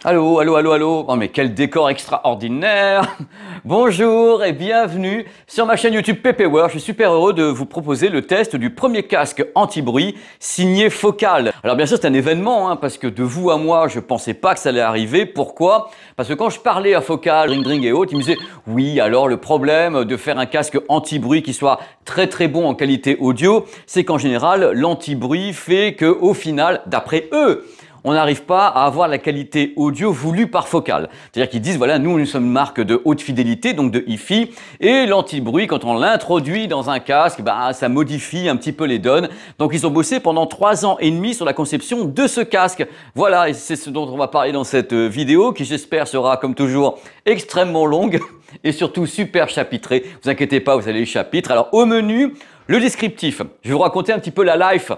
Allô, allô, allô, allô. Oh mais quel décor extraordinaire. Bonjour et bienvenue sur ma chaîne YouTube PPWare. Je suis super heureux de vous proposer le test du premier casque anti-bruit signé Focal. Alors bien sûr c'est un événement parce que de vous à moi je pensais pas que ça allait arriver. Pourquoi? Parce que quand je parlais à Focal, Ring et autres, ils me disaient oui alors le problème de faire un casque anti-bruit qui soit très bon en qualité audio, c'est qu'en général l'anti-bruit fait que au final, d'après eux, on n'arrive pas à avoir la qualité audio voulue par Focal. C'est-à-dire qu'ils disent, voilà, nous sommes une marque de haute fidélité, donc de hi-fi, et l'anti-bruit, quand on l'introduit dans un casque, ça modifie un petit peu les donnes. Donc ils ont bossé pendant 3 ans et demi sur la conception de ce casque. Voilà, et c'est ce dont on va parler dans cette vidéo, qui j'espère sera, comme toujours, extrêmement longue, et surtout super chapitrée. Vous inquiétez pas, vous avez les chapitres. Alors au menu, le descriptif. Je vais vous raconter un petit peu la life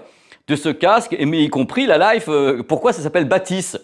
de ce casque, mais y compris la life, pourquoi ça s'appelle Batis.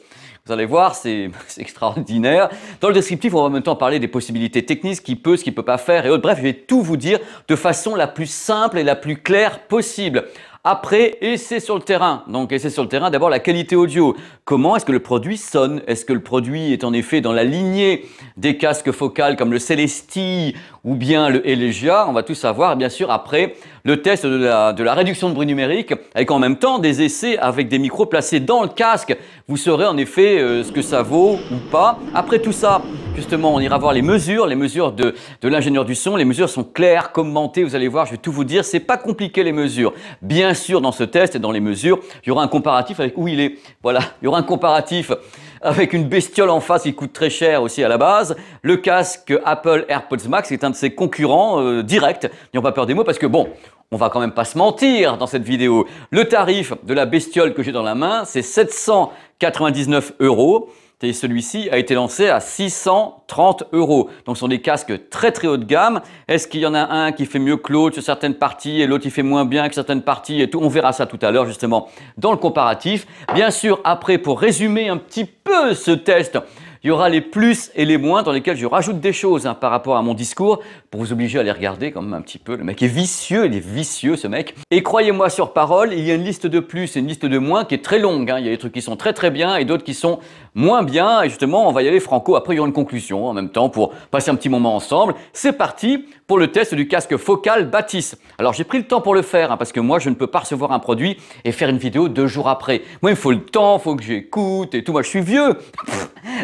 Vous allez voir, c'est extraordinaire. Dans le descriptif, on va en même temps parler des possibilités techniques, ce qu'il peut, ce qu'il ne peut pas faire et autres. Bref, je vais tout vous dire de façon la plus simple et la plus claire possible. Après, essai sur le terrain. Donc, essai sur le terrain, d'abord la qualité audio. Comment est-ce que le produit sonne? Est-ce que le produit est en effet dans la lignée des casques Focal comme le Celestii ou bien le Elegia? On va tout savoir. Et bien sûr, après, le test de la réduction de bruit numérique avec en même temps des essais avec des micros placés dans le casque. Vous saurez en effet ce que ça vaut ou pas. Après tout ça, justement, on ira voir les mesures de l'ingénieur du son. Les mesures sont claires, commentées. Vous allez voir, je vais tout vous dire. C'est pas compliqué les mesures. Bien sûr, dans ce test et dans les mesures, il y aura un comparatif avec où il est. Voilà, il y aura un comparatif avec une bestiole en face qui coûte très cher aussi à la base. Le casque Apple AirPods Max est un de ses concurrents directs. N'ayons pas peur des mots parce que bon, on va quand même pas se mentir dans cette vidéo. Le tarif de la bestiole que j'ai dans la main, c'est 799 €. Et celui-ci a été lancé à 630 €. Donc ce sont des casques très haut de gamme. Est-ce qu'il y en a un qui fait mieux que l'autre sur certaines parties et l'autre qui fait moins bien que certaines parties et tout? On verra ça tout à l'heure justement dans le comparatif. Bien sûr, après, pour résumer un petit peu ce test, il y aura les plus et les moins dans lesquels je rajoute des choses par rapport à mon discours pour vous obliger à les regarder quand même un petit peu. Le mec est vicieux, il est vicieux ce mec. Et croyez-moi sur parole, il y a une liste de plus et une liste de moins qui est très longue. Il y a des trucs qui sont très bien et d'autres qui sont moins bien. Et justement, on va y aller franco. Après, il y aura une conclusion en même temps pour passer un petit moment ensemble. C'est parti pour le test du casque Focal Batis. Alors, j'ai pris le temps pour le faire parce que moi, je ne peux pas recevoir un produit et faire une vidéo 2 jours après. Moi, il me faut le temps, il faut que j'écoute et tout. Moi, je suis vieux.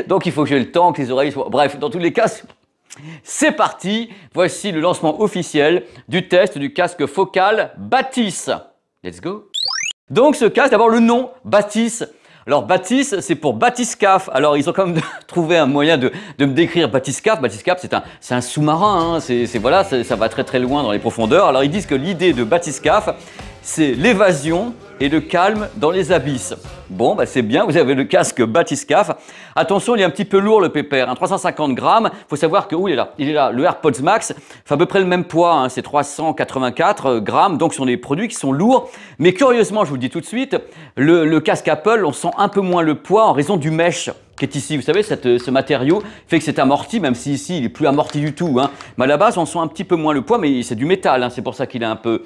Donc, il faut que j'ai le temps, que les oreilles soient... Bref, dans tous les cas, c'est parti. Voici le lancement officiel du test du casque Focal Batis. Let's go. Donc, ce casque, d'abord, le nom, Batis. Alors, Batis, c'est pour bathyscaphe. Alors, ils ont quand même trouvé un moyen de me décrire bathyscaphe. Bathyscaphe, c'est un sous-marin. Voilà, ça va très loin dans les profondeurs. Alors, ils disent que l'idée de bathyscaphe, c'est l'évasion et le calme dans les abysses. Bon, c'est bien, vous avez le casque bathyscaphe. Attention, il est un petit peu lourd le pépère, 350 grammes. Il faut savoir que, où il est là, le AirPods Max fait à peu près le même poids, c'est 384 grammes, donc ce sont des produits qui sont lourds. Mais curieusement, je vous le dis tout de suite, le casque Apple, on sent un peu moins le poids en raison du mesh qui est ici. Vous savez, ce matériau fait que c'est amorti, même si ici, il n'est plus amorti du tout. Mais à la base, on sent un petit peu moins le poids, mais c'est du métal, c'est pour ça qu'il est un peu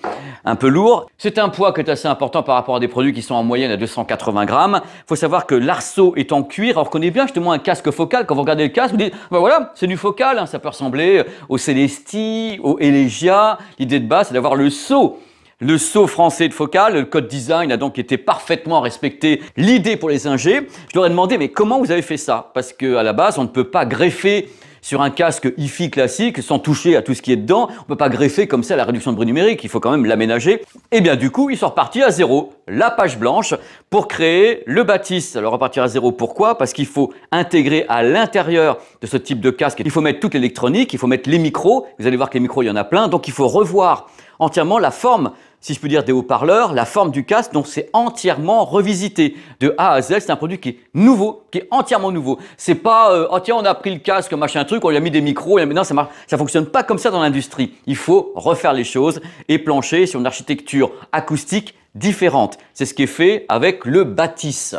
lourd. C'est un poids qui est assez important par rapport à des produits qui sont en moyenne à 280 grammes. Il faut savoir que l'arceau est en cuir. Alors, on connaît bien justement un casque Focal. Quand vous regardez le casque, vous dites, voilà, c'est du Focal. Ça peut ressembler au Celestii, au Elegia. L'idée de base, c'est d'avoir le sceau. Le sceau français de Focal, le code design a donc été parfaitement respecté. L'idée pour les ingés, je leur ai demandé, mais comment vous avez fait ça? Parce qu'à la base, on ne peut pas greffer sur un casque hi-fi classique sans toucher à tout ce qui est dedans. On ne peut pas greffer comme ça la réduction de bruit numérique, il faut quand même l'aménager. Et bien du coup, ils sont repartis à zéro, la page blanche, pour créer le Batis. Alors repartir à zéro, pourquoi? Parce qu'il faut intégrer à l'intérieur de ce type de casque, il faut mettre toute l'électronique, il faut mettre les micros. Vous allez voir que les micros, il y en a plein, donc il faut revoir entièrement la forme, si je peux dire, des haut-parleurs, la forme du casque, donc c'est entièrement revisité. De A à Z, c'est un produit qui est nouveau, qui est entièrement nouveau. C'est pas, oh tiens, on a pris le casque, machin truc, on lui a mis des micros, et non, ça fonctionne pas comme ça dans l'industrie. Il faut refaire les choses et plancher sur une architecture acoustique différente. C'est ce qui est fait avec le Batis.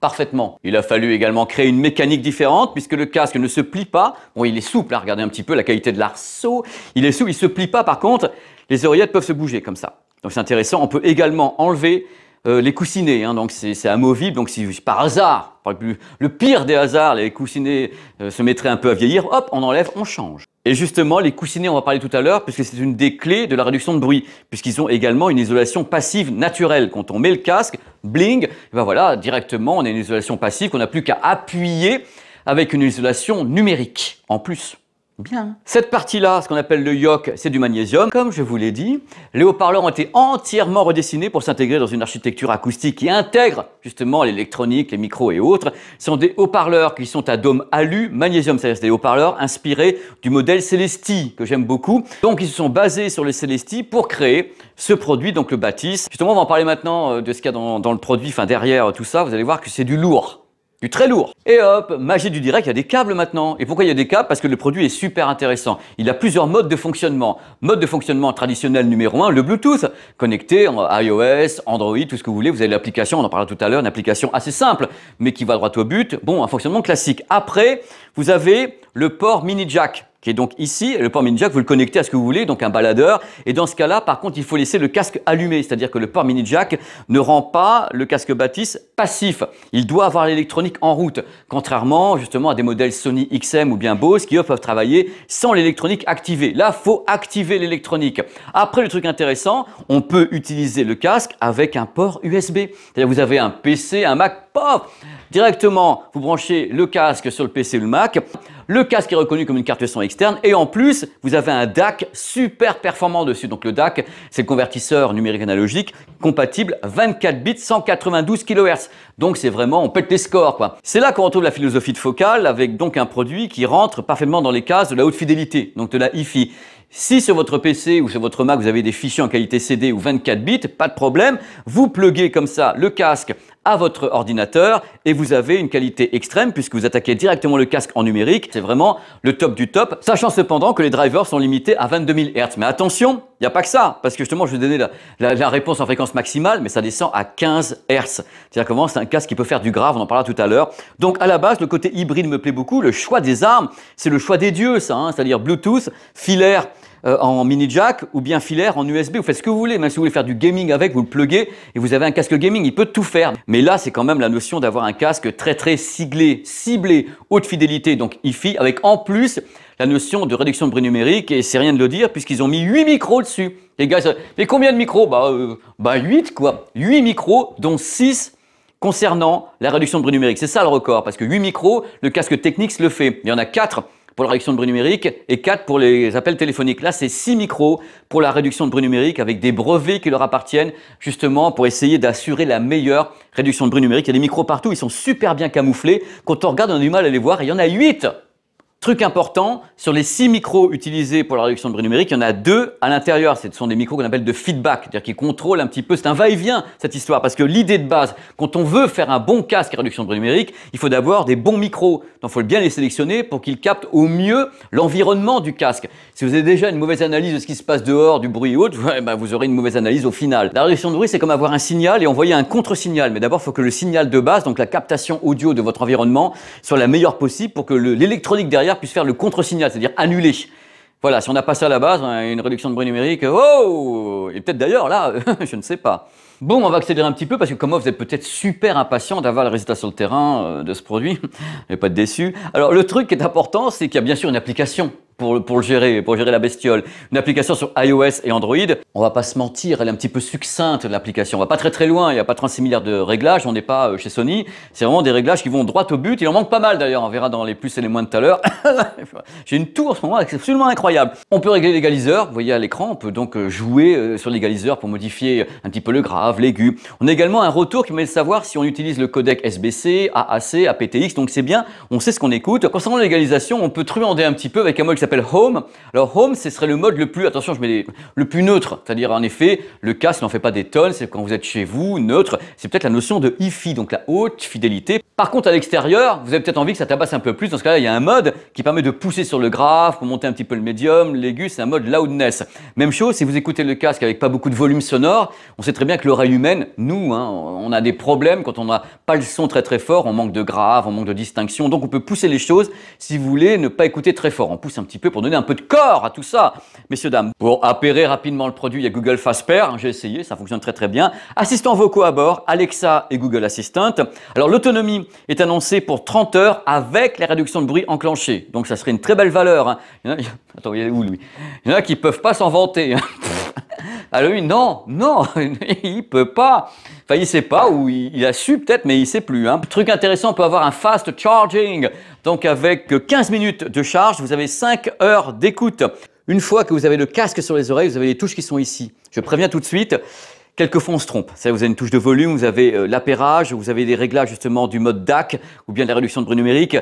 Parfaitement. Il a fallu également créer une mécanique différente puisque le casque ne se plie pas. Bon, il est souple, regardez un petit peu la qualité de l'arceau. Il est souple, il se plie pas. Par contre, les oreillettes peuvent se bouger comme ça. Donc c'est intéressant. On peut également enlever les coussinets, hein, donc c'est amovible, donc si par hasard, le pire des hasards, les coussinets se mettraient un peu à vieillir, hop, on enlève, on change. Et justement, les coussinets, on va parler tout à l'heure, puisque c'est une des clés de la réduction de bruit, puisqu'ils ont également une isolation passive naturelle. Quand on met le casque, bling, ben voilà, directement, on a une isolation passive qu'on n'a plus qu'à appuyer avec une isolation numérique en plus. Bien. Cette partie-là, ce qu'on appelle le yoke, c'est du magnésium. Comme je vous l'ai dit, les haut-parleurs ont été entièrement redessinés pour s'intégrer dans une architecture acoustique qui intègre justement l'électronique, les micros et autres. Ce sont des haut-parleurs qui sont à dôme alu, magnésium, c'est-à-dire des haut-parleurs inspirés du modèle Celesty, que j'aime beaucoup. Donc ils se sont basés sur le Celesty pour créer ce produit, donc le Batis. Justement, on va en parler maintenant de ce qu'il y a dans le produit, enfin derrière tout ça, vous allez voir que c'est du lourd. Du très lourd. Et hop, magie du direct, il y a des câbles maintenant. Et pourquoi il y a des câbles? Parce que le produit est super intéressant. Il a plusieurs modes de fonctionnement. Mode de fonctionnement traditionnel numéro 1, le Bluetooth. Connecté en iOS, Android, tout ce que vous voulez. Vous avez l'application, on en parlera tout à l'heure, une application assez simple, mais qui va droit au but. Bon, un fonctionnement classique. Après, vous avez le port mini jack, qui est donc ici, et le port mini jack, vous le connectez à ce que vous voulez, donc un baladeur. Et dans ce cas-là, par contre, il faut laisser le casque allumé, c'est-à-dire que le port mini jack ne rend pas le casque Batis passif. Il doit avoir l'électronique en route, contrairement justement à des modèles Sony XM ou bien Bose qui eux peuvent travailler sans l'électronique activée. Là, faut activer l'électronique. Après, le truc intéressant, on peut utiliser le casque avec un port USB. C'est-à-dire vous avez un PC, un Mac, paf, directement, vous branchez le casque sur le PC ou le Mac. Le casque est reconnu comme une carte son externe et en plus, vous avez un DAC super performant dessus. Donc le DAC, c'est le convertisseur numérique analogique compatible 24 bits 192 kHz. Donc c'est vraiment, on pète les scores quoi. C'est là qu'on retrouve la philosophie de Focal avec donc un produit qui rentre parfaitement dans les cases de la haute fidélité, donc de la hi-fi. Si sur votre PC ou sur votre Mac, vous avez des fichiers en qualité CD ou 24 bits, pas de problème. Vous pluguez comme ça le casque à votre ordinateur et vous avez une qualité extrême puisque vous attaquez directement le casque en numérique. C'est vraiment le top du top, sachant cependant que les drivers sont limités à 22 000 Hz. Mais attention, il n'y a pas que ça, parce que justement, je vais vous donner la réponse en fréquence maximale, mais ça descend à 15 Hz. C'est-à-dire comment c'est un casque qui peut faire du grave, on en parlera tout à l'heure. Donc à la base, le côté hybride me plaît beaucoup. Le choix des armes, c'est le choix des dieux, ça, hein, c'est-à-dire Bluetooth, filaire, en mini jack ou bien filaire en USB, vous faites ce que vous voulez, même si vous voulez faire du gaming avec, vous le pluguez et vous avez un casque gaming, il peut tout faire. Mais là, c'est quand même la notion d'avoir un casque très ciblé, haute fidélité, donc hi-fi, avec en plus la notion de réduction de bruit numérique, et c'est rien de le dire puisqu'ils ont mis 8 micros dessus. Les gars, mais combien de micros? Bah 8 quoi, 8 micros dont 6 concernant la réduction de bruit numérique. C'est ça le record, parce que 8 micros, le casque Technics le fait. Il y en a 4 pour la réduction de bruit numérique et 4 pour les appels téléphoniques. Là, c'est 6 micros pour la réduction de bruit numérique avec des brevets qui leur appartiennent justement pour essayer d'assurer la meilleure réduction de bruit numérique. Il y a des micros partout, ils sont super bien camouflés. Quand on regarde, on a du mal à les voir et il y en a 8. Truc important, sur les 6 micros utilisés pour la réduction de bruit numérique, il y en a 2 à l'intérieur. Ce sont des micros qu'on appelle de feedback, c'est-à-dire qui contrôlent un petit peu, c'est un va-et-vient cette histoire, parce que l'idée de base, quand on veut faire un bon casque à réduction de bruit numérique, il faut d'abord des bons micros. Donc il faut bien les sélectionner pour qu'ils captent au mieux l'environnement du casque. Si vous avez déjà une mauvaise analyse de ce qui se passe dehors, du bruit et autres, vous aurez une mauvaise analyse au final. La réduction de bruit, c'est comme avoir un signal et envoyer un contre-signal. Mais d'abord, il faut que le signal de base, donc la captation audio de votre environnement, soit la meilleure possible pour que l'électronique derrière puisse faire le contre-signal, c'est-à-dire annuler. Voilà, si on n'a pas ça à la base, on a une réduction de bruit numérique, oh, et peut-être d'ailleurs là, je ne sais pas. Bon, on va accélérer un petit peu parce que comme moi, vous êtes peut-être super impatient d'avoir le résultat sur le terrain de ce produit. Ne pas être déçu. Alors, le truc qui est important, c'est qu'il y a bien sûr une application pour gérer la bestiole. Une application sur iOS et Android. On va pas se mentir, elle est un petit peu succincte l'application. On va pas très loin, il n'y a pas 36 milliards de réglages, on n'est pas chez Sony. C'est vraiment des réglages qui vont droit au but. Il en manque pas mal d'ailleurs, on verra dans les plus et les moins de tout à l'heure. J'ai une tour en ce moment absolument incroyable. On peut régler l'égaliseur, vous voyez à l'écran, on peut donc jouer sur l'égaliseur pour modifier un petit peu le grave, l'aigu. On a également un retour qui permet de savoir si on utilise le codec SBC, AAC, aptX, donc c'est bien, on sait ce qu'on écoute. Concernant l'égalisation, on peut truander un petit peu avec un mode qui s'appelle Home. Alors Home, ce serait le mode le plus, attention, le plus neutre, c'est-à-dire en effet, le casque n'en fait pas des tonnes, c'est quand vous êtes chez vous, neutre, c'est peut-être la notion de hi-fi, donc la haute fidélité. Par contre, à l'extérieur, vous avez peut-être envie que ça tabasse un peu plus, dans ce cas-là, il y a un mode qui permet de pousser sur le grave, pour monter un petit peu le médium, l'aigu, c'est un mode loudness. Même chose, si vous écoutez le casque avec pas beaucoup de volume sonore, on sait très bien que l'oreille humaine, nous, on a des problèmes quand on n'a pas le son très fort, on manque de grave, on manque de distinction, donc on peut pousser les choses si vous voulez ne pas écouter très fort, on pousse un petit petit peu pour donner un peu de corps à tout ça, messieurs, dames. Pour appairer rapidement le produit, il y a Google Fast Pair, j'ai essayé, ça fonctionne très très bien. Assistants vocaux à bord, Alexa et Google Assistant. Alors l'autonomie est annoncée pour 30 heures avec la réduction de bruit enclenchée. Donc ça serait une très belle valeur. Hein. Attends, il est où lui? Il y en a qui ne peuvent pas s'en vanter. Hein. Alors lui, non, il peut pas. Enfin, il sait pas, ou il a su peut-être, mais il sait plus. Hein. Truc intéressant, on peut avoir un fast charging. Donc avec 15 minutes de charge, vous avez 5 heures d'écoute. Une fois que vous avez le casque sur les oreilles, vous avez les touches qui sont ici. Je préviens tout de suite. Quelquefois, on se trompe. Vous avez une touche de volume, vous avez l'appairage, vous avez des réglages justement du mode DAC ou bien de la réduction de bruit numérique.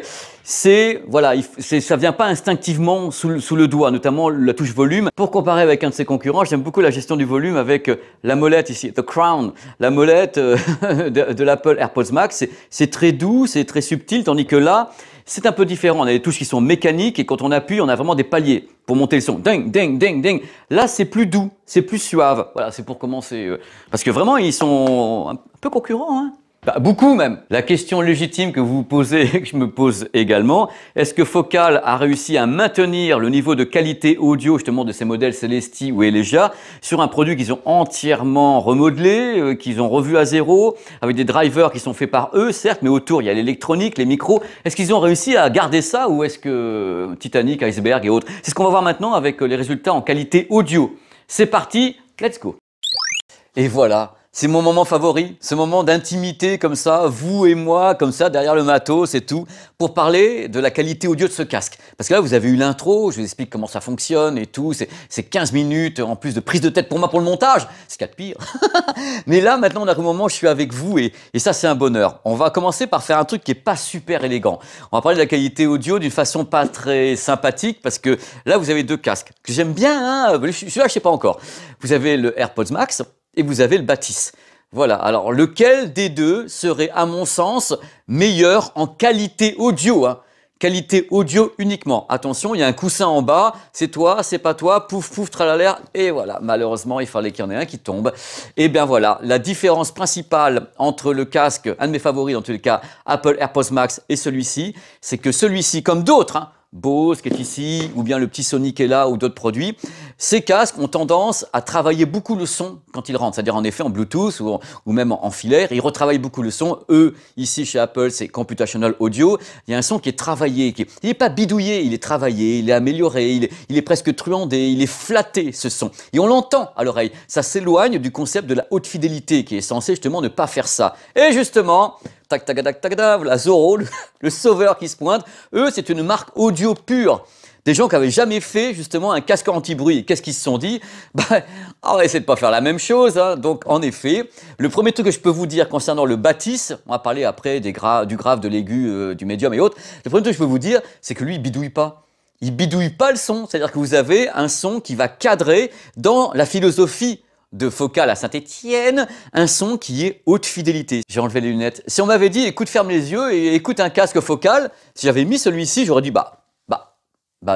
Voilà, ça vient pas instinctivement sous le doigt, notamment la touche volume. Pour comparer avec un de ses concurrents, j'aime beaucoup la gestion du volume avec la molette ici, The Crown, la molette de l'Apple AirPods Max. C'est très doux, c'est très subtil, tandis que là, c'est un peu différent. On a des touches qui sont mécaniques et quand on appuie, on a vraiment des paliers pour monter le son. Ding, ding, ding, ding. Là, c'est plus doux, c'est plus suave. Voilà, c'est pour commencer. Parce que vraiment, ils sont un peu concurrents, hein. Bah, beaucoup même. La question légitime que vous posez, que je me pose également, est-ce que Focal a réussi à maintenir le niveau de qualité audio justement de ces modèles Celesti ou Elegia sur un produit qu'ils ont entièrement remodelé, qu'ils ont revu à zéro, avec des drivers qui sont faits par eux, certes, mais autour il y a l'électronique, les micros. Est-ce qu'ils ont réussi à garder ça ou est-ce que Titanic, Iceberg et autres? C'est ce qu'on va voir maintenant avec les résultats en qualité audio. C'est parti, let's go. Et voilà. C'est mon moment favori, ce moment d'intimité comme ça, vous et moi, comme ça, derrière le matos et tout, pour parler de la qualité audio de ce casque. Parce que là, vous avez eu l'intro, je vous explique comment ça fonctionne et tout, c'est 15 minutes en plus de prise de tête pour moi pour le montage, c'est ce qu'il y a de pire. Mais là, maintenant, on arrive au moment où je suis avec vous et ça, c'est un bonheur. On va commencer par faire un truc qui est pas super élégant. On va parler de la qualité audio d'une façon pas très sympathique parce que là, vous avez deux casques que j'aime bien, hein, celui-là, je sais pas encore. Vous avez le AirPods Max, et vous avez le Batis. Voilà, alors lequel des deux serait à mon sens meilleur en qualité audio, hein? Qualité audio uniquement. Attention, il y a un coussin en bas, c'est toi, c'est pas toi, pouf, pouf, tralala, et voilà. Malheureusement, il fallait qu'il y en ait un qui tombe. Et bien voilà, la différence principale entre le casque, un de mes favoris dans tous les cas, Apple AirPods Max et celui-ci, c'est que celui-ci, comme d'autres, hein, Bose qui est ici, ou bien le petit Sony qui est là, ou d'autres produits, ces casques ont tendance à travailler beaucoup le son quand ils rentrent. C'est-à-dire en effet en Bluetooth ou même en filaire, ils retravaillent beaucoup le son. Eux, ici chez Apple, c'est Computational Audio. Il y a un son qui est travaillé, il n'est pas bidouillé, il est travaillé, il est amélioré, il est presque truandé, il est flatté ce son. Et on l'entend à l'oreille. Ça s'éloigne du concept de la haute fidélité qui est censé justement ne pas faire ça. Et justement, tac, tac, tac, tac, tac, la Zorro, le sauveur qui se pointe. Eux, c'est une marque audio pure. Des gens qui n'avaient jamais fait justement un casque anti-bruit. Qu'est-ce qu'ils se sont dit? On va essayer de pas faire la même chose. Hein. Donc, en effet, le premier truc que je peux vous dire concernant le Batis, on va parler après du grave, de l'aigu, du médium et autres. Le premier truc que je peux vous dire, c'est que lui, il bidouille pas. Il bidouille pas le son. C'est-à-dire que vous avez un son qui va cadrer dans la philosophie de Focal à Saint-Étienne, un son qui est haute fidélité. J'ai enlevé les lunettes. Si on m'avait dit, écoute, ferme les yeux et écoute un casque Focal, si j'avais mis celui-ci, j'aurais dit,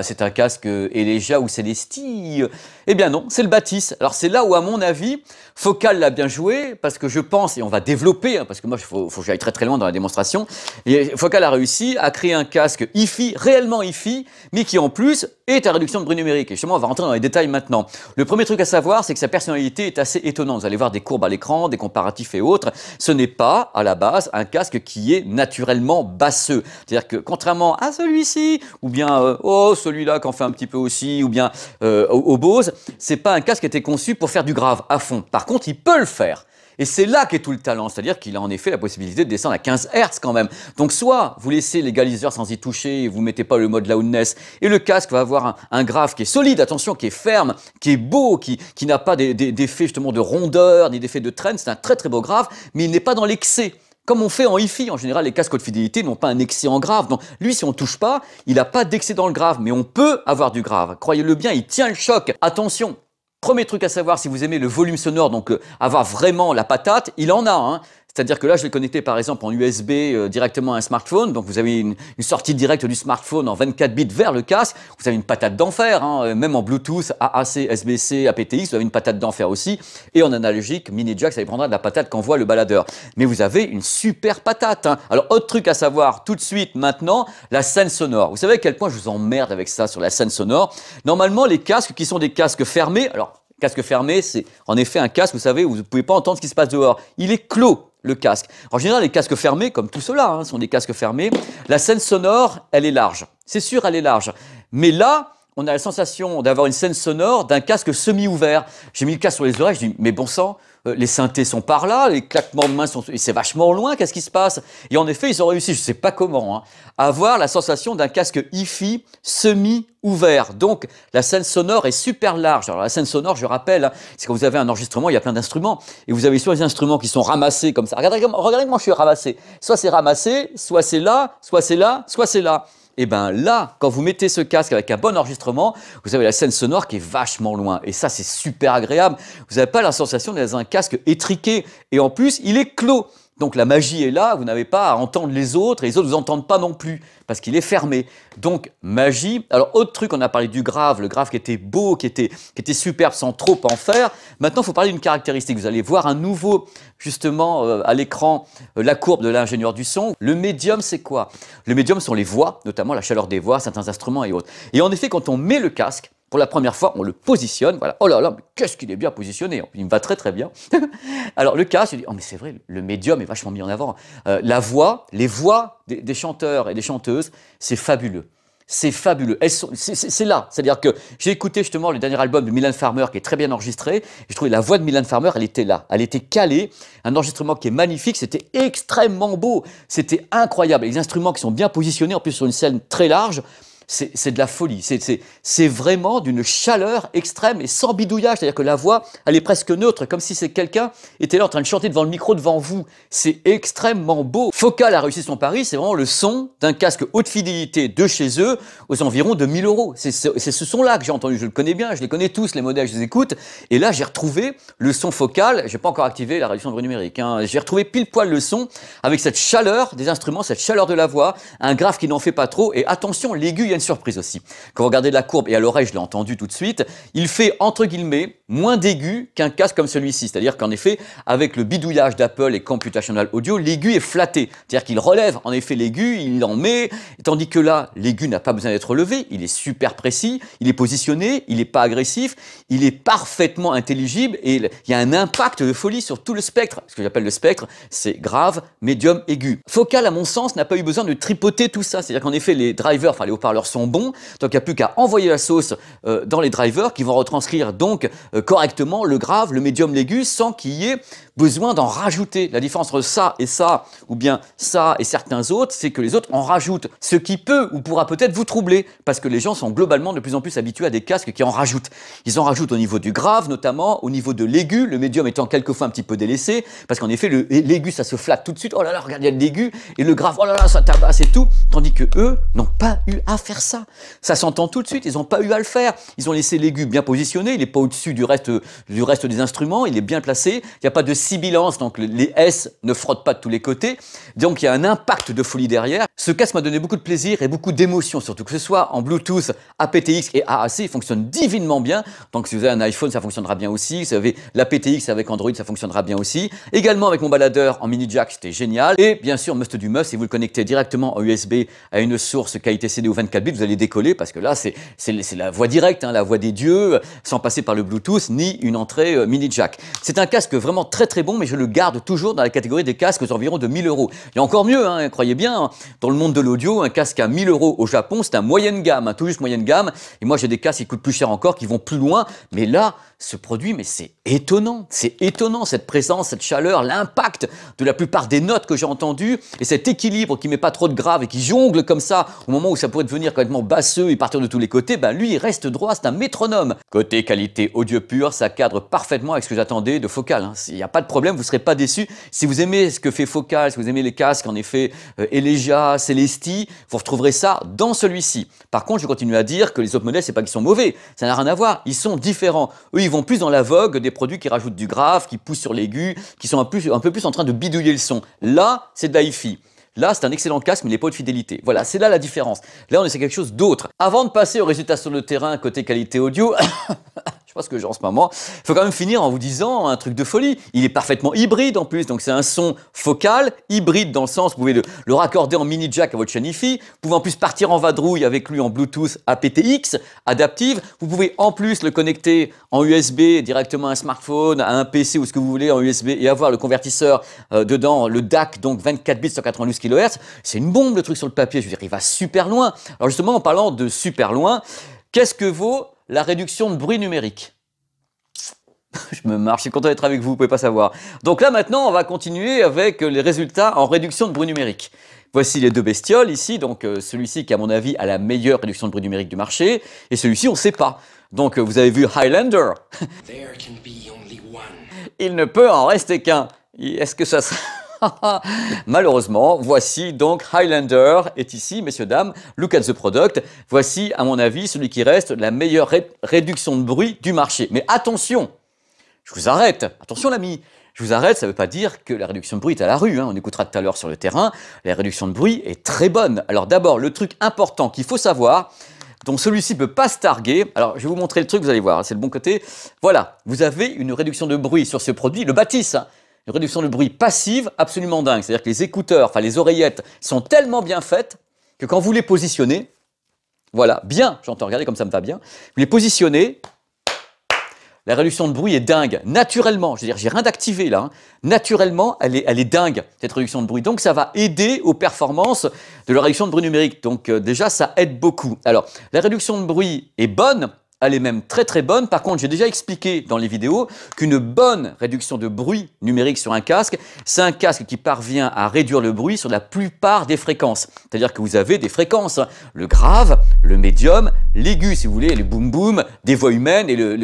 c'est un casque Elegia ou Celesti. Eh bien non, c'est le Batis. Alors c'est là où, à mon avis, Focal l'a bien joué, parce que je pense, et on va développer, hein, parce que moi, il faut que j'aille très très loin dans la démonstration, et Focal a réussi à créer un casque hi-fi, réellement hi-fi, mais qui en plus est à réduction de bruit numérique. Et justement, on va rentrer dans les détails maintenant. Le premier truc à savoir, c'est que sa personnalité est assez étonnante. Vous allez voir des courbes à l'écran, des comparatifs et autres. Ce n'est pas, à la base, un casque qui est naturellement basseux. C'est-à-dire que, contrairement à celui-ci, ou bien, celui-là qu'en fait un petit peu aussi, ou bien au Bose, c'est pas un casque qui a été conçu pour faire du grave à fond. Par contre, il peut le faire. Et c'est là qu'est tout le talent, c'est-à-dire qu'il a en effet la possibilité de descendre à 15 Hz quand même. Donc soit vous laissez l'égaliseur sans y toucher et vous ne mettez pas le mode loudness et le casque va avoir un grave qui est solide, attention, qui est ferme, qui est beau, qui n'a pas d'effet justement de rondeur ni d'effet de traîne, c'est un très très beau grave, mais il n'est pas dans l'excès. Comme on fait en hi-fi, en général, les casques haute fidélité n'ont pas un excès en grave. Donc lui, si on ne touche pas, il n'a pas d'excès dans le grave, mais on peut avoir du grave. Croyez-le bien, il tient le choc. Attention, premier truc à savoir, si vous aimez le volume sonore, donc avoir vraiment la patate, il en a. Hein. C'est-à-dire que là, je l'ai connecté par exemple en USB directement à un smartphone. Donc vous avez une sortie directe du smartphone en 24 bits vers le casque. Vous avez une patate d'enfer, hein, même en Bluetooth, AAC, SBC, aptX, vous avez une patate d'enfer aussi. Et en analogique, mini jack, ça prendra de la patate qu'envoie le baladeur. Mais vous avez une super patate. Hein. Alors, autre truc à savoir tout de suite maintenant, la scène sonore. Vous savez à quel point je vous emmerde avec ça sur la scène sonore. Normalement, les casques qui sont des casques fermés, alors casque fermé, c'est en effet un casque, vous savez, où vous ne pouvez pas entendre ce qui se passe dehors. Il est clos. Le casque. En général, les casques fermés, comme tout cela, hein, sont des casques fermés. La scène sonore, elle est large. C'est sûr, elle est large. Mais là, on a la sensation d'avoir une scène sonore d'un casque semi-ouvert. J'ai mis le casque sur les oreilles, je dis, mais bon sang, les synthés sont par là, les claquements de mains sont... C'est vachement loin, qu'est-ce qui se passe? Et en effet, ils ont réussi, je ne sais pas comment, hein, à avoir la sensation d'un casque hi-fi semi-ouvert. Donc, la scène sonore est super large. Alors, la scène sonore, je rappelle, hein, c'est quand vous avez un enregistrement, il y a plein d'instruments, et vous avez soit les instruments qui sont ramassés comme ça. Regardez comment je suis ramassé. Soit c'est ramassé, soit c'est là, soit c'est là, soit c'est là. Et bien là, quand vous mettez ce casque avec un bon enregistrement, vous avez la scène sonore qui est vachement loin. Et ça, c'est super agréable. Vous n'avez pas la sensation d'être dans un casque étriqué. Et en plus, il est clos. Donc la magie est là, vous n'avez pas à entendre les autres, et les autres ne vous entendent pas non plus, parce qu'il est fermé. Donc magie. Alors autre truc, on a parlé du grave, le grave qui était beau, qui était superbe sans trop en faire. Maintenant, il faut parler d'une caractéristique. Vous allez voir un nouveau, justement, à l'écran, la courbe de l'ingénieur du son. Le médium, c'est quoi? Le médium sont les voix, notamment la chaleur des voix, certains instruments et autres. Et en effet, quand on met le casque, pour la première fois, on le positionne, voilà. Oh là là, mais qu'est-ce qu'il est bien positionné, il me va très très bien. Alors le casque, je dis, oh mais c'est vrai, le médium est vachement mis en avant. La voix, les voix des chanteurs et des chanteuses, c'est fabuleux. C'est fabuleux. C'est là. C'est-à-dire que j'ai écouté justement le dernier album de Mylène Farmer qui est très bien enregistré. Et je trouvais la voix de Mylène Farmer, elle était là. Elle était calée. Un enregistrement qui est magnifique. C'était extrêmement beau. C'était incroyable. Les instruments qui sont bien positionnés, en plus sur une scène très large. C'est de la folie, c'est vraiment d'une chaleur extrême et sans bidouillage, c'est-à-dire que la voix, elle est presque neutre, comme si c'est quelqu'un était là en train de chanter devant le micro devant vous. C'est extrêmement beau. Focal a réussi son pari, c'est vraiment le son d'un casque haute fidélité de chez eux aux environs de 1000 €. C'est ce son-là que j'ai entendu, je le connais bien, je les connais tous, les modèles, je les écoute. Et là, j'ai retrouvé le son Focal, j'ai pas encore activé la réduction de bruit numérique, hein. J'ai retrouvé pile poil le son avec cette chaleur des instruments, cette chaleur de la voix, un grave qui n'en fait pas trop. Et attention, l'aigu, il y a une surprise aussi. Quand vous regardez la courbe, et à l'oreille, je l'ai entendu tout de suite, il fait, entre guillemets, moins d'aigu qu'un casque comme celui-ci. C'est-à-dire qu'en effet, avec le bidouillage d'Apple et Computational Audio, l'aigu est flatté. C'est-à-dire qu'il relève, en effet, l'aigu, il en met, tandis que là, l'aigu n'a pas besoin d'être levé, il est super précis, il est positionné, il n'est pas agressif, il est parfaitement intelligible, et il y a un impact de folie sur tout le spectre. Ce que j'appelle le spectre, c'est grave, médium, aigu. Focal, à mon sens, n'a pas eu besoin de tripoter tout ça. C'est-à-dire qu'en effet, les drivers, enfin les haut-parleurs sont bons, donc il n'y a plus qu'à envoyer la sauce dans les drivers qui vont retranscrire donc correctement le grave, le médium, l'aigu, sans qu'il y ait besoin d'en rajouter. La différence entre ça et ça, ou bien ça et certains autres, c'est que les autres en rajoutent, ce qui peut ou pourra peut-être vous troubler, parce que les gens sont globalement de plus en plus habitués à des casques qui en rajoutent. Ils en rajoutent au niveau du grave, notamment au niveau de l'aigu, le médium étant quelquefois un petit peu délaissé, parce qu'en effet, l'aigu, ça se flatte tout de suite, oh là là, regardez, il y a de l'aigu, et le grave, oh là là, ça tabasse et tout, tandis que eux n'ont pas eu à faire ça. Ça s'entend tout de suite, ils n'ont pas eu à le faire. Ils ont laissé l'aigu bien positionné, il n'est pas au-dessus du reste des instruments, il est bien placé, il n'y a pas de sibilance, donc les S ne frottent pas de tous les côtés, donc il y a un impact de folie derrière. Ce casque m'a donné beaucoup de plaisir et beaucoup d'émotion, surtout que ce soit en Bluetooth, aptX et AAC, il fonctionne divinement bien. Donc si vous avez un iPhone, ça fonctionnera bien aussi. Si vous avez l'aptX avec Android, ça fonctionnera bien aussi. Également avec mon baladeur en mini jack, c'était génial. Et bien sûr, must du must, si vous le connectez directement en USB à une source qualité CD ou 24 bits, vous allez décoller parce que là, c'est la voix directe, hein, la voix des dieux, sans passer par le Bluetooth ni une entrée mini jack. C'est un casque vraiment très très bon, mais je le garde toujours dans la catégorie des casques aux environs de 1000 €. Il y a encore mieux, hein, croyez bien, dans le monde de l'audio, un casque à 1000 € au Japon, c'est un moyenne gamme, hein, tout juste moyenne gamme. Et moi, j'ai des casques qui coûtent plus cher encore, qui vont plus loin. Mais là, ce produit, mais c'est étonnant, cette présence, cette chaleur, l'impact de la plupart des notes que j'ai entendues et cet équilibre qui met pas trop de grave et qui jongle comme ça au moment où ça pourrait devenir complètement basseux et partir de tous les côtés, ben lui, il reste droit, c'est un métronome. Côté qualité audio pur, ça cadre parfaitement avec ce que j'attendais de Focal. Hein. Il n'y a pas de problème, vous ne serez pas déçus. Si vous aimez ce que fait Focal, si vous aimez les casques, en effet, Elegia, Celesti, vous retrouverez ça dans celui-ci. Par contre, je continue à dire que les autres modèles, c'est pas qu'ils sont mauvais, ça n'a rien à voir, ils sont différents. Eux, ils vont plus dans la vogue des produits qui rajoutent du grave, qui poussent sur l'aigu, qui sont un peu plus en train de bidouiller le son. Là, c'est de la hi-fi. Là, c'est un excellent casque, mais il n'est pas haute fidélité. Voilà, c'est là la différence. Là, on essaie quelque chose d'autre. Avant de passer aux résultats sur le terrain, côté qualité audio, je sais pas ce que j'ai en ce moment, il faut quand même finir en vous disant un truc de folie. Il est parfaitement hybride en plus, donc c'est un son Focal, hybride dans le sens, vous pouvez le raccorder en mini jack à votre chaîne hi-fi, vous pouvez en plus partir en vadrouille avec lui en Bluetooth aptX, adaptive, vous pouvez en plus le connecter en USB directement à un smartphone, à un PC ou ce que vous voulez en USB et avoir le convertisseur dedans, le DAC, donc 24 bits 192 kHz. C'est une bombe le truc sur le papier, je veux dire, il va super loin. Alors justement, en parlant de super loin, qu'est-ce que vaut la réduction de bruit numérique? Je me marre, je suis content d'être avec vous, vous pouvez pas savoir. Donc là maintenant, on va continuer avec les résultats en réduction de bruit numérique. Voici les deux bestioles ici, donc celui-ci qui à mon avis a la meilleure réduction de bruit numérique du marché, et celui-ci on ne sait pas. Donc vous avez vu Highlander. Il ne peut en rester qu'un. Est-ce que ça sera... Malheureusement, voici donc Highlander est ici, messieurs, dames, look at the product. Voici, à mon avis, celui qui reste la meilleure réduction de bruit du marché. Mais attention, je vous arrête, attention l'ami, je vous arrête, ça ne veut pas dire que la réduction de bruit est à la rue, hein. On écoutera tout à l'heure sur le terrain, la réduction de bruit est très bonne. Alors d'abord, le truc important qu'il faut savoir, dont celui-ci ne peut pas se targuer, alors je vais vous montrer le truc, vous allez voir, c'est le bon côté. Voilà, vous avez une réduction de bruit sur ce produit, le Batis, hein. Une réduction de bruit passive absolument dingue. C'est-à-dire que les écouteurs, enfin les oreillettes, sont tellement bien faites que quand vous les positionnez, voilà, bien, j'entends, regardez comme ça me va bien, vous les positionnez, la réduction de bruit est dingue, naturellement, je veux dire, j'ai rien d'activé là, hein. Naturellement, elle est dingue, cette réduction de bruit. Donc ça va aider aux performances de la réduction de bruit numérique. Donc déjà, ça aide beaucoup. Alors, la réduction de bruit est bonne, elle est même très très bonne. Par contre, j'ai déjà expliqué dans les vidéos qu'une bonne réduction de bruit numérique sur un casque, c'est un casque qui parvient à réduire le bruit sur la plupart des fréquences. C'est-à-dire que vous avez des fréquences, hein, le grave, le médium, l'aigu si vous voulez, le boom boom, des voix humaines et le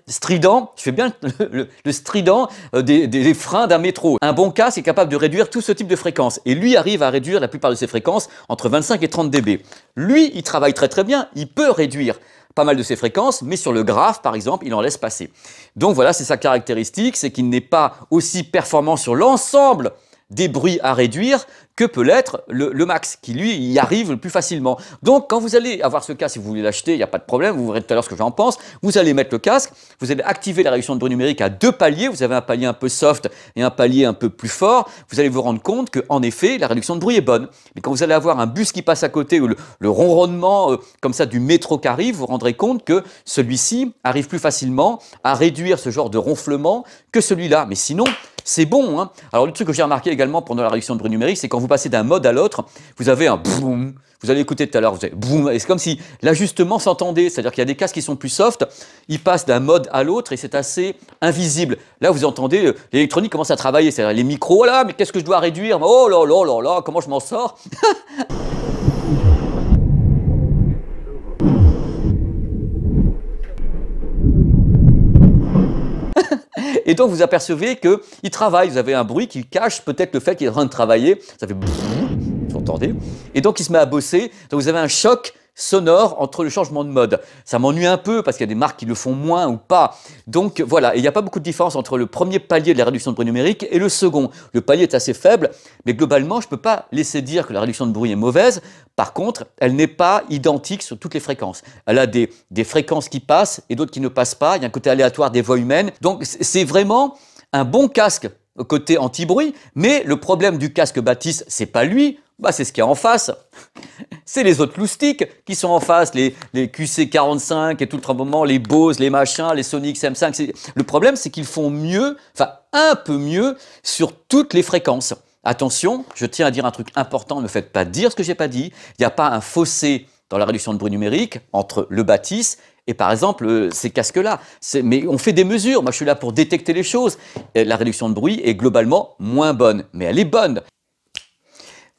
strident, je fais bien le strident des freins d'un métro. Un bon casque est capable de réduire tout ce type de fréquences. Et lui arrive à réduire la plupart de ses fréquences entre 25 et 30 dB. Lui, il travaille très très bien, il peut réduire pas mal de ses fréquences, mais sur le grave, par exemple, il en laisse passer. Donc voilà, c'est sa caractéristique, c'est qu'il n'est pas aussi performant sur l'ensemble des bruits à réduire que peut l'être le max, qui lui y arrive le plus facilement. Donc quand vous allez avoir ce casque, si vous voulez l'acheter, il n'y a pas de problème, vous verrez tout à l'heure ce que j'en pense, vous allez mettre le casque, vous allez activer la réduction de bruit numérique à 2 paliers, vous avez un palier un peu soft et un palier un peu plus fort, vous allez vous rendre compte qu'en effet, la réduction de bruit est bonne. Mais quand vous allez avoir un bus qui passe à côté ou le ronronnement comme ça du métro qui arrive, vous vous rendrez compte que celui-ci arrive plus facilement à réduire ce genre de ronflement que celui-là. Mais sinon, c'est bon, hein. Alors le truc que j'ai remarqué également pendant la réduction de bruit numérique, c'est quand vous passez d'un mode à l'autre, vous avez un boum, vous allez écouter tout à l'heure, vous avez boum, et c'est comme si l'ajustement s'entendait, c'est-à-dire qu'il y a des casques qui sont plus soft, ils passent d'un mode à l'autre et c'est assez invisible. Là vous entendez, l'électronique commence à travailler, c'est-à-dire les micros, oh là, mais qu'est-ce que je dois réduire? Oh là là là là, comment je m'en sors? Et donc vous apercevez qu'il travaille, vous avez un bruit qui cache peut-être le fait qu'il est en train de travailler, ça fait vous entendez, et donc il se met à bosser, donc vous avez un choc sonore entre le changement de mode. Ça m'ennuie un peu parce qu'il y a des marques qui le font moins ou pas. Donc voilà, et il n'y a pas beaucoup de différence entre le premier palier de la réduction de bruit numérique et le second. Le palier est assez faible, mais globalement, je ne peux pas laisser dire que la réduction de bruit est mauvaise. Par contre, elle n'est pas identique sur toutes les fréquences. Elle a des fréquences qui passent et d'autres qui ne passent pas. Il y a un côté aléatoire des voix humaines. Donc c'est vraiment un bon casque côté anti-bruit, mais le problème du casque Batis, c'est pas lui, bah c'est ce qu'il y a en face. C'est les autres loustiques qui sont en face, les QC45 et tout le moment, les Bose, les machins, les Sony XM5. Le problème, c'est qu'ils font mieux, enfin un peu mieux, sur toutes les fréquences. Attention, je tiens à dire un truc important, ne me faites pas dire ce que j'ai pas dit. Il n'y a pas un fossé dans la réduction de bruit numérique entre le Batis et par exemple ces casques-là. Mais on fait des mesures, moi je suis là pour détecter les choses. Et la réduction de bruit est globalement moins bonne, mais elle est bonne.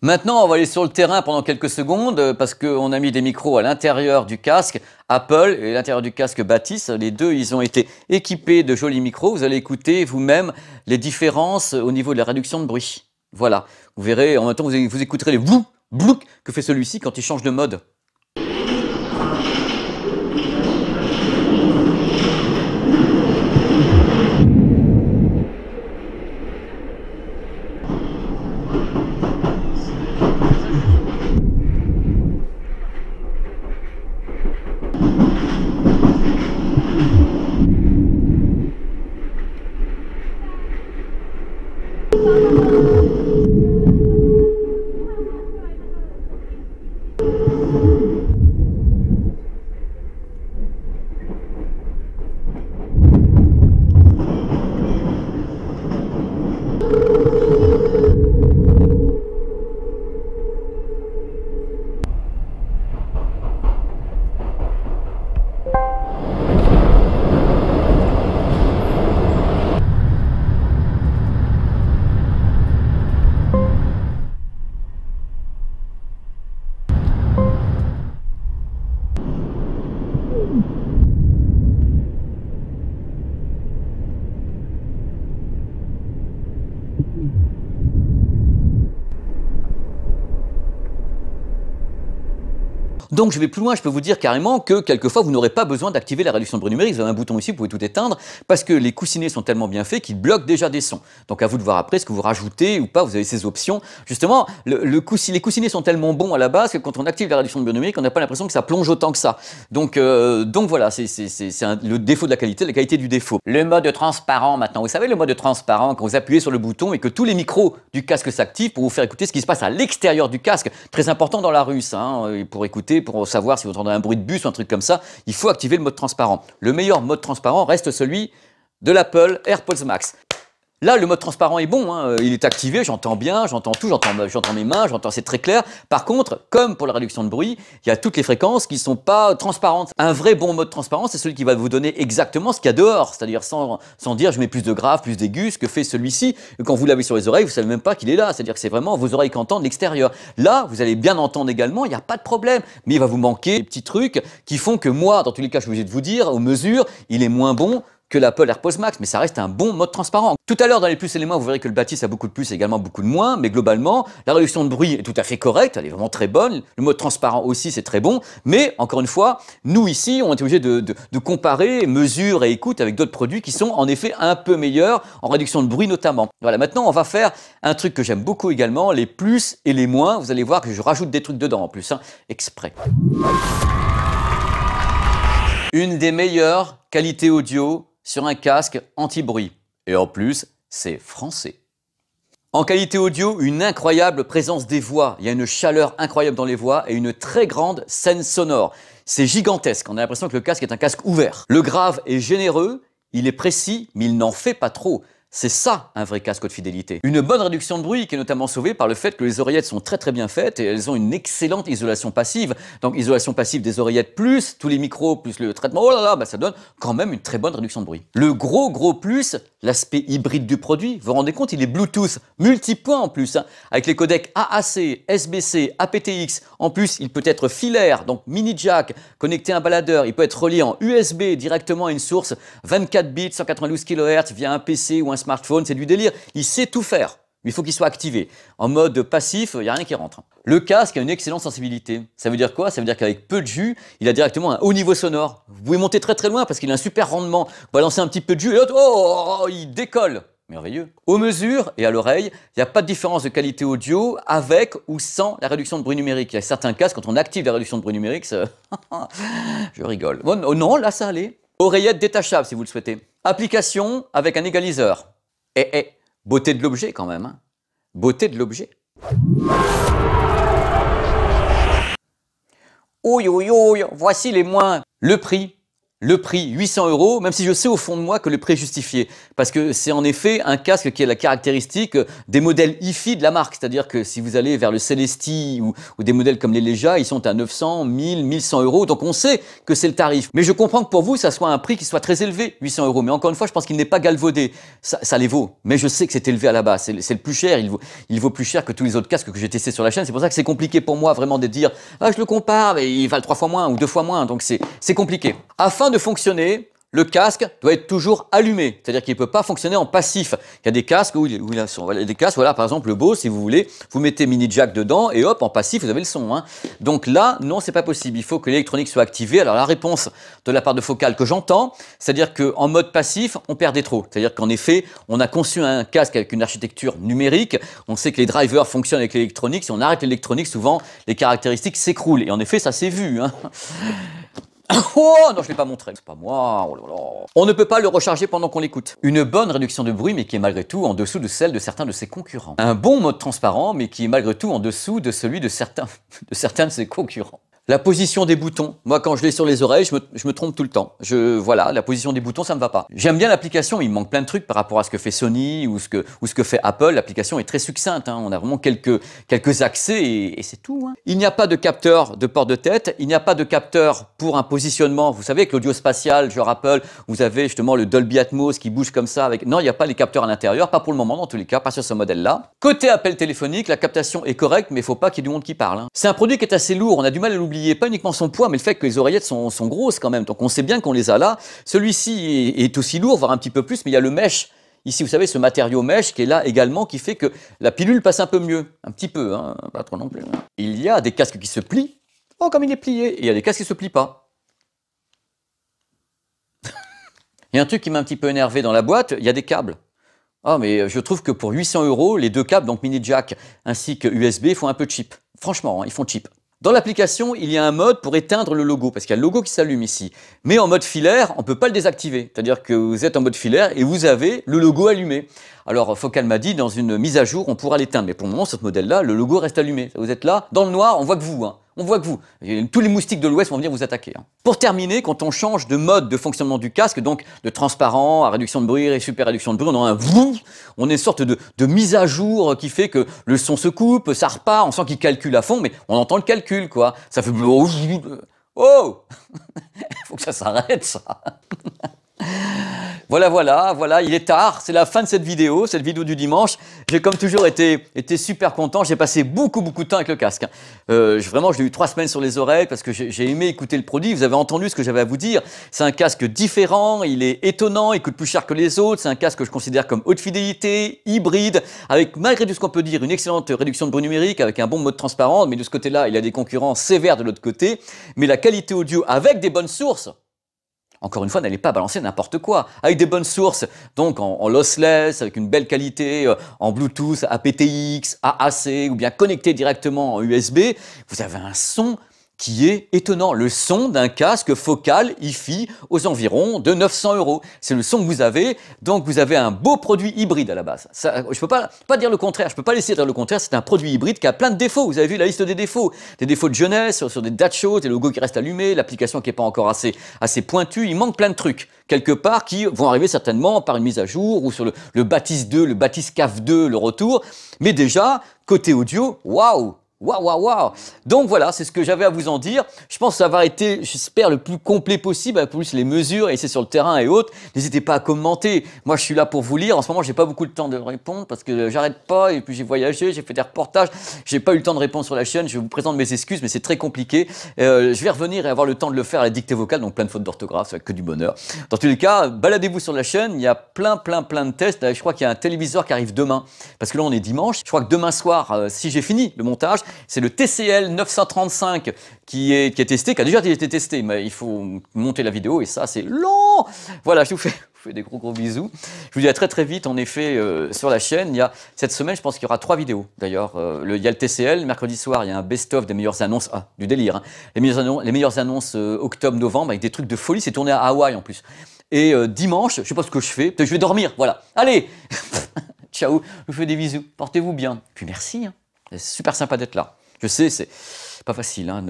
Maintenant, on va aller sur le terrain pendant quelques secondes parce qu'on a mis des micros à l'intérieur du casque Apple et à l'intérieur du casque Batis. Les deux, ils ont été équipés de jolis micros. Vous allez écouter vous-même les différences au niveau de la réduction de bruit. Voilà, vous verrez, en même temps, vous écouterez les blou, blouk que fait celui-ci quand il change de mode. Donc je vais plus loin, je peux vous dire carrément que quelquefois vous n'aurez pas besoin d'activer la réduction de bruit numérique, vous avez un bouton ici, vous pouvez tout éteindre, parce que les coussinets sont tellement bien faits qu'ils bloquent déjà des sons. Donc à vous de voir après ce que vous rajoutez ou pas, vous avez ces options. Justement, les coussinets sont tellement bons à la base que quand on active la réduction de bruit numérique, on n'a pas l'impression que ça plonge autant que ça. Donc voilà, c'est le défaut de la qualité du défaut. Le mode transparent maintenant, vous savez le mode transparent, quand vous appuyez sur le bouton et que tous les micros du casque s'activent pour vous faire écouter ce qui se passe à l'extérieur du casque, très important dans la rue ça, hein, pour écouter, pour savoir si vous entendez un bruit de bus ou un truc comme ça, il faut activer le mode transparent. Le meilleur mode transparent reste celui de l'Apple AirPods Max. Là, le mode transparent est bon, hein, il est activé, j'entends bien, j'entends tout, j'entends mes mains, c'est très clair. Par contre, comme pour la réduction de bruit, il y a toutes les fréquences qui ne sont pas transparentes. Un vrai bon mode transparent, c'est celui qui va vous donner exactement ce qu'il y a dehors, c'est-à-dire sans dire je mets plus de grave, plus d'aigus, ce que fait celui-ci. Quand vous l'avez sur les oreilles, vous ne savez même pas qu'il est là, c'est-à-dire que c'est vraiment vos oreilles qui entendent l'extérieur. Là, vous allez bien entendre également, il n'y a pas de problème, mais il va vous manquer des petits trucs qui font que moi, dans tous les cas, je suis obligé de vous dire, aux mesures, il est moins bon que l'Apple AirPods Max, mais ça reste un bon mode transparent. Tout à l'heure, dans les plus et les moins, vous verrez que le Batis a beaucoup de plus et également beaucoup de moins, mais globalement, la réduction de bruit est tout à fait correcte, elle est vraiment très bonne, le mode transparent aussi, c'est très bon, mais encore une fois, nous ici, on est obligé de comparer mesure et écoute avec d'autres produits qui sont en effet un peu meilleurs, en réduction de bruit notamment. Voilà, maintenant, on va faire un truc que j'aime beaucoup également, les plus et les moins, vous allez voir que je rajoute des trucs dedans en plus, hein, exprès. Une des meilleures qualités audio sur un casque anti-bruit. Et en plus, c'est français. En qualité audio, une incroyable présence des voix. Il y a une chaleur incroyable dans les voix et une très grande scène sonore. C'est gigantesque, on a l'impression que le casque est un casque ouvert. Le grave est généreux, il est précis, mais il n'en fait pas trop. C'est ça, un vrai casque de fidélité. Une bonne réduction de bruit qui est notamment sauvée par le fait que les oreillettes sont très bien faites et elles ont une excellente isolation passive. Donc isolation passive des oreillettes plus tous les micros plus le traitement, oh là là, bah ça donne quand même une très bonne réduction de bruit. Le gros plus, l'aspect hybride du produit, vous vous rendez compte, il est Bluetooth multipoint en plus, hein, avec les codecs AAC, SBC, aptX. En plus, il peut être filaire, donc mini jack, connecté à un baladeur. Il peut être relié en USB directement à une source 24 bits, 192 kHz via un PC ou un smartphone. C'est du délire. Il sait tout faire. Il faut qu'il soit activé. En mode passif, il n'y a rien qui rentre. Le casque a une excellente sensibilité. Ça veut dire quoi? Ça veut dire qu'avec peu de jus, il a directement un haut niveau sonore. Vous pouvez monter très loin parce qu'il a un super rendement. Vous balancez un petit peu de jus et l'autre, oh, il décolle. Merveilleux. Aux mesures et à l'oreille, il n'y a pas de différence de qualité audio avec ou sans la réduction de bruit numérique. Il y a certains casques, quand on active la réduction de bruit numérique, ça... je rigole. Bon, non, là ça allait. Oreillette détachable si vous le souhaitez. Application avec un égaliseur. Beauté de l'objet quand même. Hein. Beauté de l'objet. Ouïe, voici les moins. Le prix, Le prix, 800 €, même si je sais au fond de moi que le prix est justifié. Parce que c'est en effet un casque qui a la caractéristique des modèles hi-fi de la marque. C'est-à-dire que si vous allez vers le Celesti ou des modèles comme les Leia, ils sont à 900, 1000, 1100 €. Donc on sait que c'est le tarif. Mais je comprends que pour vous, ça soit un prix qui soit très élevé, 800 €. Mais encore une fois, je pense qu'il n'est pas galvaudé. Ça les vaut. Mais je sais que c'est élevé à la base. C'est le plus cher. Il vaut plus cher que tous les autres casques que j'ai testés sur la chaîne. C'est pour ça que c'est compliqué pour moi vraiment de dire ah, je le compare, mais il valent 3 fois moins ou 2 fois moins. Donc c'est compliqué. Afin de fonctionner, le casque doit être toujours allumé, c'est-à-dire qu'il ne peut pas fonctionner en passif. Il y a des casques où il y a des casques, voilà, par exemple le Bose, si vous voulez, vous mettez mini jack dedans et hop, en passif, vous avez le son. Hein. Donc là, non, c'est pas possible. Il faut que l'électronique soit activée. Alors la réponse de la part de Focal que j'entends, c'est-à-dire qu'en mode passif, on perdait trop. C'est-à-dire qu'en effet, on a conçu un casque avec une architecture numérique. On sait que les drivers fonctionnent avec l'électronique. Si on arrête l'électronique, souvent, les caractéristiques s'écroulent. Et en effet, ça s'est vu. Hein. Oh non, je ne l'ai pas montré. C'est pas moi. Oh là là. On ne peut pas le recharger pendant qu'on l'écoute. Une bonne réduction de bruit, mais qui est malgré tout en dessous de celle de certains de ses concurrents. Un bon mode transparent, mais qui est malgré tout en dessous de celui de certains de ses concurrents. La position des boutons. Moi, quand je l'ai sur les oreilles, je me trompe tout le temps. Voilà, la position des boutons, ça me va pas. J'aime bien l'application. Il me manque plein de trucs par rapport à ce que fait Sony ou ce que fait Apple. L'application est très succincte. Hein. On a vraiment quelques accès et c'est tout. Hein. Il n'y a pas de capteur de port de tête. Il n'y a pas de capteur pour un positionnement. Vous savez, avec l'audio spatial, genre Apple, vous avez justement le Dolby Atmos qui bouge comme ça. Non, il n'y a pas les capteurs à l'intérieur. Pas pour le moment, dans tous les cas, pas sur ce modèle-là. Côté appel téléphonique, la captation est correcte, mais il ne faut pas qu'il y ait du monde qui parle. Hein. C'est un produit qui est assez lourd. On a du mal à l'oublier. Pas uniquement son poids, mais le fait que les oreillettes sont grosses quand même. Donc on sait bien qu'on les a là. Celui-ci est aussi lourd, voire un petit peu plus, mais il y a le mesh. Ici, vous savez, ce matériau mesh qui est là également, qui fait que la pilule passe un peu mieux. Un petit peu, hein, pas trop non plus. Il y a des casques qui se plient. Oh, comme il est plié. Et il y a des casques qui ne se plient pas. Il y a un truc qui m'a un petit peu énervé dans la boîte, il y a des câbles. Ah, mais je trouve que pour 800 €, les deux câbles, donc mini jack ainsi que USB, font un peu cheap. Franchement, hein, ils font cheap. Dans l'application, il y a un mode pour éteindre le logo, parce qu'il y a le logo qui s'allume ici. Mais en mode filaire, on ne peut pas le désactiver. C'est-à-dire que vous êtes en mode filaire et vous avez le logo allumé. Alors Focal m'a dit, dans une mise à jour, on pourra l'éteindre. Mais pour le moment, sur ce modèle-là, le logo reste allumé. Vous êtes là, dans le noir, on voit que vous. Hein. On voit que vous. Et tous les moustiques de l'Ouest vont venir vous attaquer. Hein. Pour terminer, quand on change de mode de fonctionnement du casque, donc de transparent à réduction de bruit et super réduction de bruit, on a un vroom, on a une sorte de mise à jour qui fait que le son se coupe, ça repart, on sent qu'il calcule à fond, mais on entend le calcul, quoi. Ça fait... Oh il faut que ça s'arrête, ça. Voilà, il est tard, c'est la fin de cette vidéo du dimanche. J'ai comme toujours été super content, j'ai passé beaucoup de temps avec le casque. Vraiment, je l'ai eu 3 semaines sur les oreilles parce que j'ai aimé écouter le produit. Vous avez entendu ce que j'avais à vous dire. C'est un casque différent, il est étonnant, il coûte plus cher que les autres. C'est un casque que je considère comme haute fidélité, hybride, avec malgré tout ce qu'on peut dire, une excellente réduction de bruit numérique, avec un bon mode transparent. Mais de ce côté-là, il a des concurrents sévères de l'autre côté. Mais la qualité audio avec des bonnes sources, encore une fois, n'allez pas balancer n'importe quoi. Avec des bonnes sources, donc en lossless, avec une belle qualité, en Bluetooth, aptX, AAC, ou bien connecté directement en USB, vous avez un son qui est étonnant. Le son d'un casque Focal hi-fi aux environs de 900 €. C'est le son que vous avez, donc vous avez un beau produit hybride à la base. Ça, je peux pas dire le contraire, je peux pas laisser dire le contraire, c'est un produit hybride qui a plein de défauts. Vous avez vu la liste des défauts de jeunesse, sur des dates chaudes, des logos qui restent allumés, l'application qui n'est pas encore assez pointue, il manque plein de trucs, quelque part, qui vont arriver certainement par une mise à jour, ou sur le Batis 2, le Batis CAF 2, le retour. Mais déjà, côté audio, waouh! Waouh. Donc voilà, c'est ce que j'avais à vous en dire. Je pense que ça va été, j'espère, le plus complet possible, avec plus les mesures, et c'est sur le terrain et autres. N'hésitez pas à commenter. Moi, je suis là pour vous lire. En ce moment, j'ai pas beaucoup de temps de répondre parce que j'arrête pas, et puis j'ai voyagé, j'ai fait des reportages. J'ai pas eu le temps de répondre sur la chaîne. Je vous présente mes excuses, mais c'est très compliqué. Je vais revenir et avoir le temps de le faire à la dictée vocale, donc plein de fautes d'orthographe, ça va être que du bonheur. Dans tous les cas, baladez-vous sur la chaîne. Il y a plein de tests. Je crois qu'il y a un téléviseur qui arrive demain, parce que là, on est dimanche. Je crois que demain soir, si j'ai fini le montage, c'est le TCL 935 qui est testé, qui a déjà été testé, mais il faut monter la vidéo et ça, c'est long. Voilà, je vous fais des gros bisous. Je vous dis à très vite, en effet, sur la chaîne. Il y a, cette semaine, je pense qu'il y aura 3 vidéos, d'ailleurs. Il y a le TCL, mercredi soir, il y a un best-of des meilleures annonces, du délire, hein. Les meilleures annonces octobre-novembre, avec des trucs de folie, c'est tourné à Hawaï en plus. Et dimanche, je sais pas ce que je fais, peut-être je vais dormir, voilà. Allez. Ciao, je vous fais des bisous, portez-vous bien. Puis merci, hein. C'est super sympa d'être là. Je sais, c'est pas facile, hein,